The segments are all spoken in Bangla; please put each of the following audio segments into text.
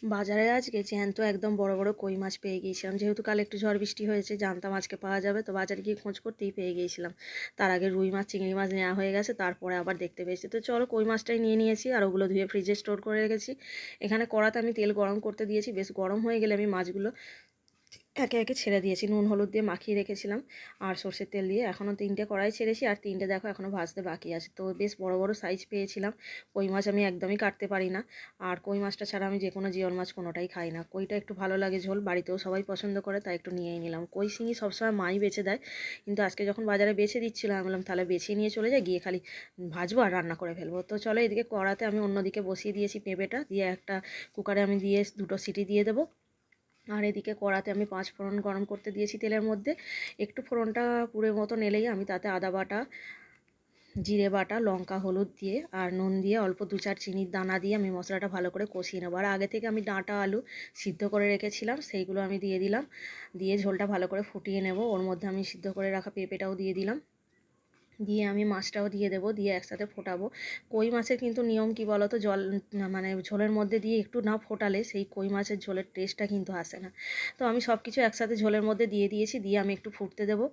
বাজারে আজকে জ্যান্ত একদম বড় বড় কই মাছ পেয়ে গিয়েছিলাম। যেহেতু কাল একটু ঝড় বৃষ্টি হয়েছে, জানতাম আজকে পাওয়া যাবে, তো বাজারে গিয়ে খোঁজ করতেই পেয়ে গিয়েছিলাম। তার আগে রুই মাছ চিংড়ি মাছ নেওয়া হয়ে গেছে, তারপরে আবার দেখতে পেয়েছি। তো চলো কই মাছটাই নিয়ে নিয়েছি আর ওগুলো ধুয়ে ফ্রিজে স্টোর করে রেখেছি। এখানে কড়াতে আমি তেল গরম করতে দিয়েছি, বেশ গরম হয়ে গেলে আমি মাছগুলো একে একে ছেড়ে দিয়েছি। নুন হলুদ দিয়ে মাখিয়ে রেখেছিলাম আর সর্ষের তেল দিয়ে। এখনও 3টে কড়াই ছেড়েছি আর 3টে দেখো এখনও ভাজতে বাকি আছে। তো বেশ বড় বড় সাইজ পেয়েছিলাম। কই মাছ আমি একদমই কাটতে পারি না, আর কই মাছটা ছাড়া আমি যে কোনো জিওল মাছ কোনোটাই খাই না। কইটা একটু ভালো লাগে ঝোল, বাড়িতেও সবাই পছন্দ করে, তাই একটু নিয়েই নিলাম। কই শিঙি সবসময় মাই বেছে দেয়, কিন্তু আজকে যখন বাজারে বেছে দিচ্ছিল আমি বললাম তাহলে বেছে নিয়ে চলে যাই, গিয়ে খালি ভাজবো আর রান্না করে ফেলবো। তো চলো এদিকে কড়াতে আমি অন্যদিকে বসিয়ে দিয়েছি পেঁপেটা দিয়ে, একটা কুকারে আমি দিয়ে 2টো সিটি দিয়ে দেবো। আর এদিকে কড়াতে আমি 5 ফোড়ন গরম করতে দিয়েছি তেলের মধ্যে। একটু ফোড়নটা পুড়ে মতো নেলেই আমি তাতে আদা বাটা, জিরে বাটা, লঙ্কা, হলুদ দিয়ে আর নুন দিয়ে অল্প 2-4 চিনির দানা দিয়ে আমি মশলাটা ভালো করে কষিয়ে নেবো। আর আগে থেকে আমি ডাঁটা আলু সিদ্ধ করে রেখেছিলাম, সেইগুলো আমি দিয়ে দিলাম। দিয়ে ঝোলটা ভালো করে ফুটিয়ে নেব। ওর মধ্যে আমি সিদ্ধ করে রাখা পেঁপেটাও দিয়ে দিলাম, দিয়ে আমি মাছটাও দিয়ে দেবো, দিয়ে একসাথে ফোটাবো। কই মাছের কিন্তু নিয়ম কি বলো তো, জল মানে ঝোলের মধ্যে দিয়ে একটু না ফোটালে সেই কই মাছের ঝোলের টেস্টটা কিন্তু আসে না। তো আমি সব কিছু একসাথে ঝোলের মধ্যে দিয়ে দিয়েছি, দিয়ে আমি একটু ফুটতে দেবো।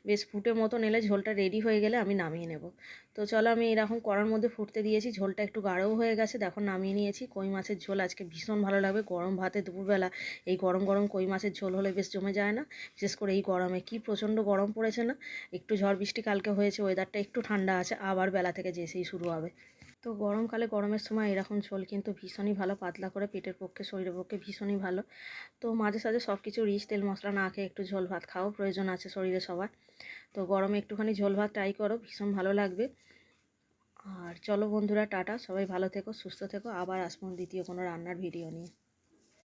বেশ ফুটে মতো এলে ঝোলটা রেডি হয়ে গেলে আমি নামিয়ে নেব। তো চলো আমি এরকম কড়ার মধ্যে ফুটতে দিয়েছি, ঝোলটা একটু গাঢ়ও হয়ে গেছে, দেখো নামিয়ে নিয়েছি। কই মাছের ঝোল আজকে ভীষণ ভালো লাগবে গরম ভাতে দুপুরবেলা। এই গরম গরম কই মাছের ঝোল হলে বেশ জমে যায় না, বিশেষ করে এই গরমে। কি প্রচণ্ড গরম পড়েছে না? একটু ঝড় বৃষ্টি কালকে হয়েছে, ওয়েদারটা একটু ঠান্ডা আছে, আবার বেলা থেকে যেসেই শুরু হবে। তো গরমকালে গরমের সময় এরকম ঝোল কিন্তু ভীষণই ভালো, পাতলা করে পেটের পক্ষে শরীরের পক্ষে ভীষণই ভালো। তো মাঝে সাঝে সব কিছু রিচ তেল মশলা না খেয়ে একটু ঝোল ভাত খাওয়া প্রয়োজন আছে শরীরে সবার। তো গরমে একটুখানি ঝোল ভাত ট্রাই করো, ভীষণ ভালো লাগবে। আর চলো বন্ধুরা, টাটা, সবাই ভালো থেকো, সুস্থ থেকো, আবার আসবো দ্বিতীয় কোনো রান্নার ভিডিও নিয়ে।